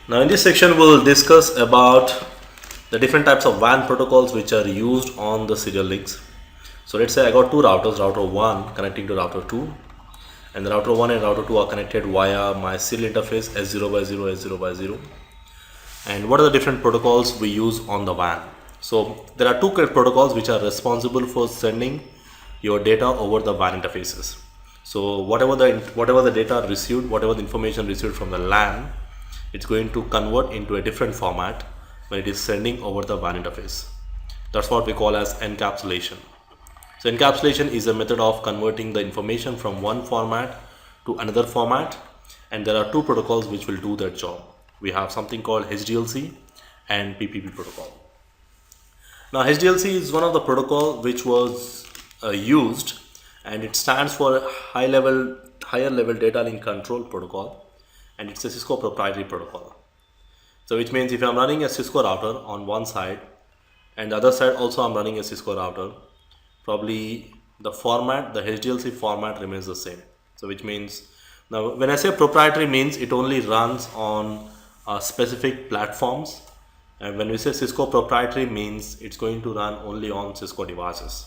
Now in this section we'll discuss about the different types of WAN protocols which are used on the serial links. So let's say I got two routers, router 1 connecting to router 2, and the router 1 and router 2 are connected via my serial interface S0 by 0, S0 by 0. And what are the different protocols we use on the WAN? So there are two protocols which are responsible for sending your data over the WAN interfaces. So whatever the data received, whatever the information received from the LAN, it's going to convert into a different format when it is sending over the WAN interface. That's what we call as encapsulation. So encapsulation is a method of converting the information from one format to another format, and there are two protocols which will do that job. We have something called HDLC and PPP protocol. Now HDLC is one of the protocol which was used, and it stands for higher level data link control protocol, and it's a Cisco proprietary protocol. So which means if I'm running a Cisco router on one side and the other side also I'm running a Cisco router, probably the HDLC format remains the same. So which means, now when I say proprietary means it only runs on specific platforms, and when we say Cisco proprietary means it's going to run only on Cisco devices.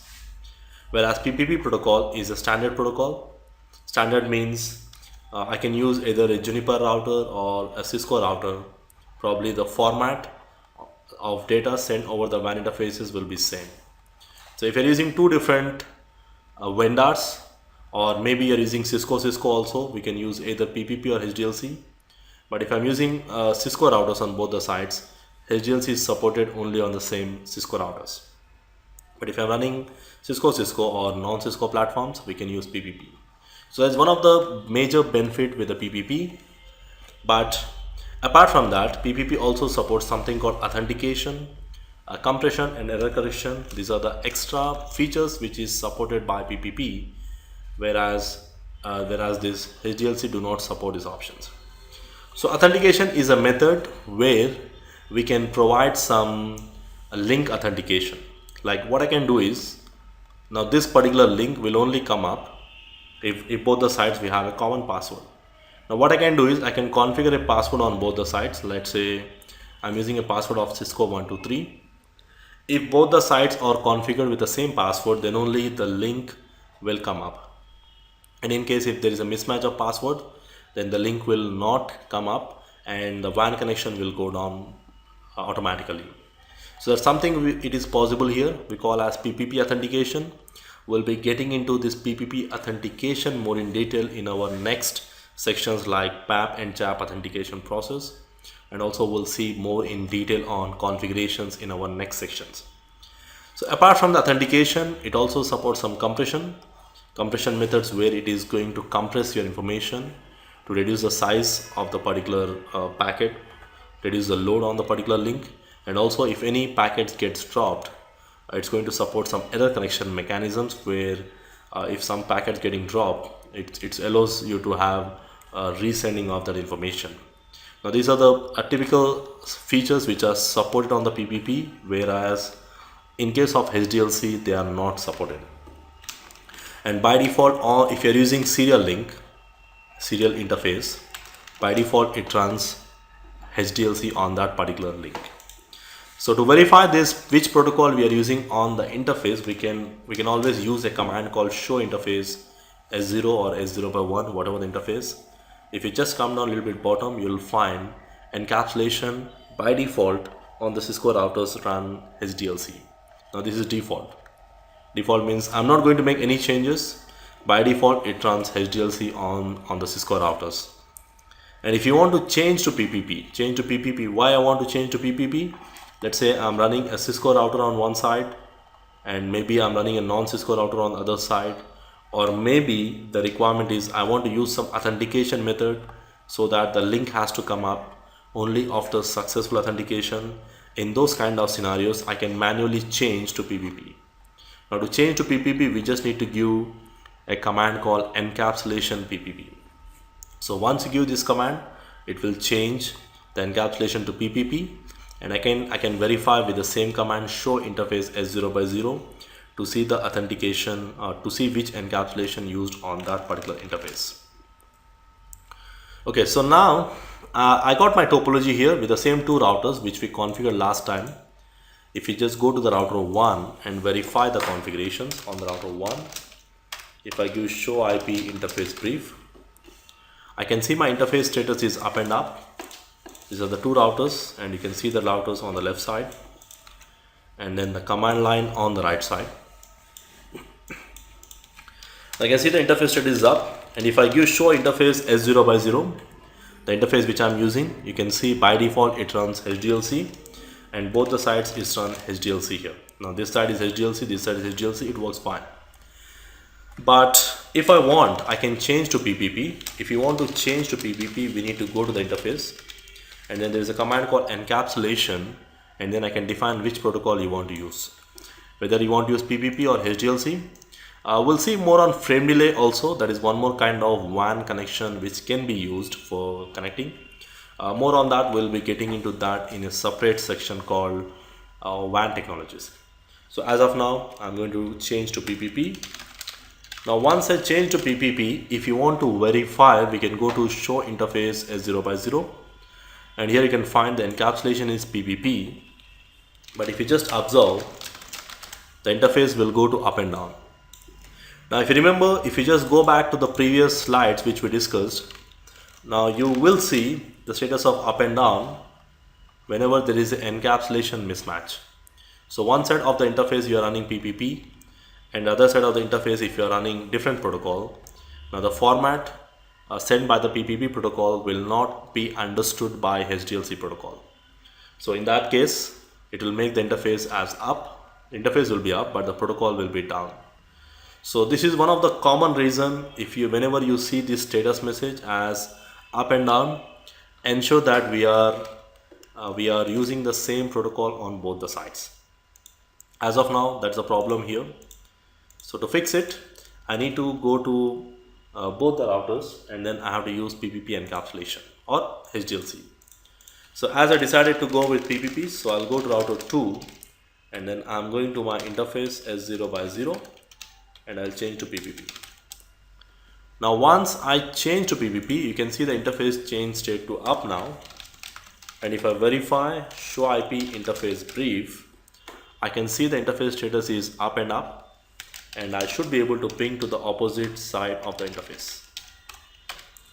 Whereas PPP protocol is a standard protocol. Standard means I can use either a Juniper router or a Cisco router. Probably the format of data sent over the WAN interfaces will be same. So if you're using two different vendors, or maybe you're using Cisco also, we can use either PPP or HDLC. But if I'm using Cisco routers on both the sides, HDLC is supported only on the same Cisco routers. But if I'm running Cisco or non-Cisco platforms, we can use PPP. So that's one of the major benefit with the PPP. But apart from that, PPP also supports something called authentication, compression and error correction. These are the extra features which is supported by PPP, whereas this HDLC do not support these options. So authentication is a method where we can provide some link authentication. Like what I can do is, now this particular link will only come up if both the sides we have a common password. Now what I can do is I can configure a password on both the sides. Let's say I'm using a password of Cisco 123. If both the sides are configured with the same password, then only the link will come up. And in case if there is a mismatch of password, then the link will not come up and the WAN connection will go down automatically. So that's something it is possible here. We call as PPP authentication. We'll be getting into this PPP authentication more in detail in our next sections like PAP and CHAP authentication process, and also we'll see more in detail on configurations in our next sections. So apart from the authentication, it also supports some compression methods where it is going to compress your information to reduce the size of the particular packet, reduce the load on the particular link, and also if any packets gets dropped, it's going to support some error correction mechanisms where if some packets getting dropped, it allows you to have resending of that information. Now these are the typical features which are supported on the PPP, whereas in case of HDLC they are not supported. And by default, or if you're using serial interface, by default it runs HDLC on that particular link. So to verify this, which protocol we are using on the interface, we can always use a command called show interface S0 or S0 by 1, whatever the interface. If you just come down a little bit bottom, you'll find encapsulation. By default on the Cisco routers run HDLC. Now this is default. Default means I'm not going to make any changes. By default it runs HDLC on the Cisco routers. And if you want to change to PPP, why I want to change to PPP? Let's say I'm running a Cisco router on one side and maybe I'm running a non-Cisco router on the other side, or maybe the requirement is I want to use some authentication method so that the link has to come up only after successful authentication. In those kind of scenarios, I can manually change to PPP. Now to change to PPP, we just need to give a command called encapsulation PPP. So once you give this command, it will change the encapsulation to PPP, and I can verify with the same command show interface S0 by 0 to see the authentication, to see which encapsulation used on that particular interface. Okay, so now I got my topology here with the same two routers which we configured last time. If you just go to the router 1 and verify the configurations on the router 1, if I give show IP interface brief, I can see my interface status is up and up. These are the two routers, and you can see the routers on the left side and then the command line on the right side. I can see the interface status is up, and if I give show interface S0 by 0, the interface which I am using, you can see by default it runs HDLC, and both the sides is run HDLC here. Now this side is HDLC, this side is HDLC, it works fine. But if I want, I can change to PPP. If you want to change to PPP, we need to go to the interface, and then there is a command called encapsulation, and then I can define which protocol you want to use, whether you want to use PPP or HDLC. We'll see more on frame delay also. That is one more kind of WAN connection which can be used for connecting. More on that, we'll be getting into that in a separate section called WAN technologies. So as of now, I'm going to change to PPP. Now once I change to PPP, if you want to verify, we can go to show interface S0 by 0, and here you can find the encapsulation is PPP. But if you just observe, the interface will go to up and down. Now if you remember, if you just go back to the previous slides which we discussed, now you will see the status of up and down whenever there is an encapsulation mismatch. So one side of the interface you are running PPP, and the other side of the interface if you are running different protocol. Now the format sent by the PPP protocol will not be understood by HDLC protocol. So in that case, it will make the interface as up. The interface will be up, but the protocol will be down. So this is one of the common reason. If you, whenever you see this status message as up and down, ensure that we are using the same protocol on both the sides. As of now, that's a problem here. So to fix it, I need to go to both the routers, and then I have to use PPP encapsulation or HDLC. So as I decided to go with PPP, so I'll go to router 2, and then I'm going to my interface S0 by 0, and I'll change to PPP. Now once I change to PPP, you can see the interface change state to up now, and if I verify show IP interface brief, I can see the interface status is up and up, and I should be able to ping to the opposite side of the interface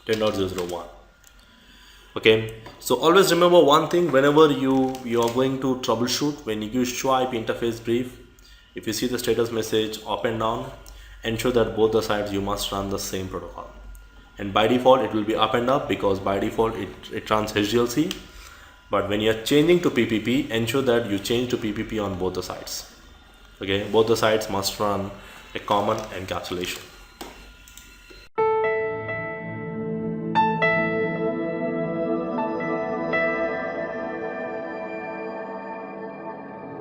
10.001. Okay, so always remember one thing, whenever you are going to troubleshoot, when you use show IP interface brief, if you see the status message up and down, ensure that both the sides you must run the same protocol. And by default it will be up and up, because by default it runs HDLC. But when you are changing to PPP, ensure that you change to PPP on both the sides. Okay, both the sides must run a common encapsulation.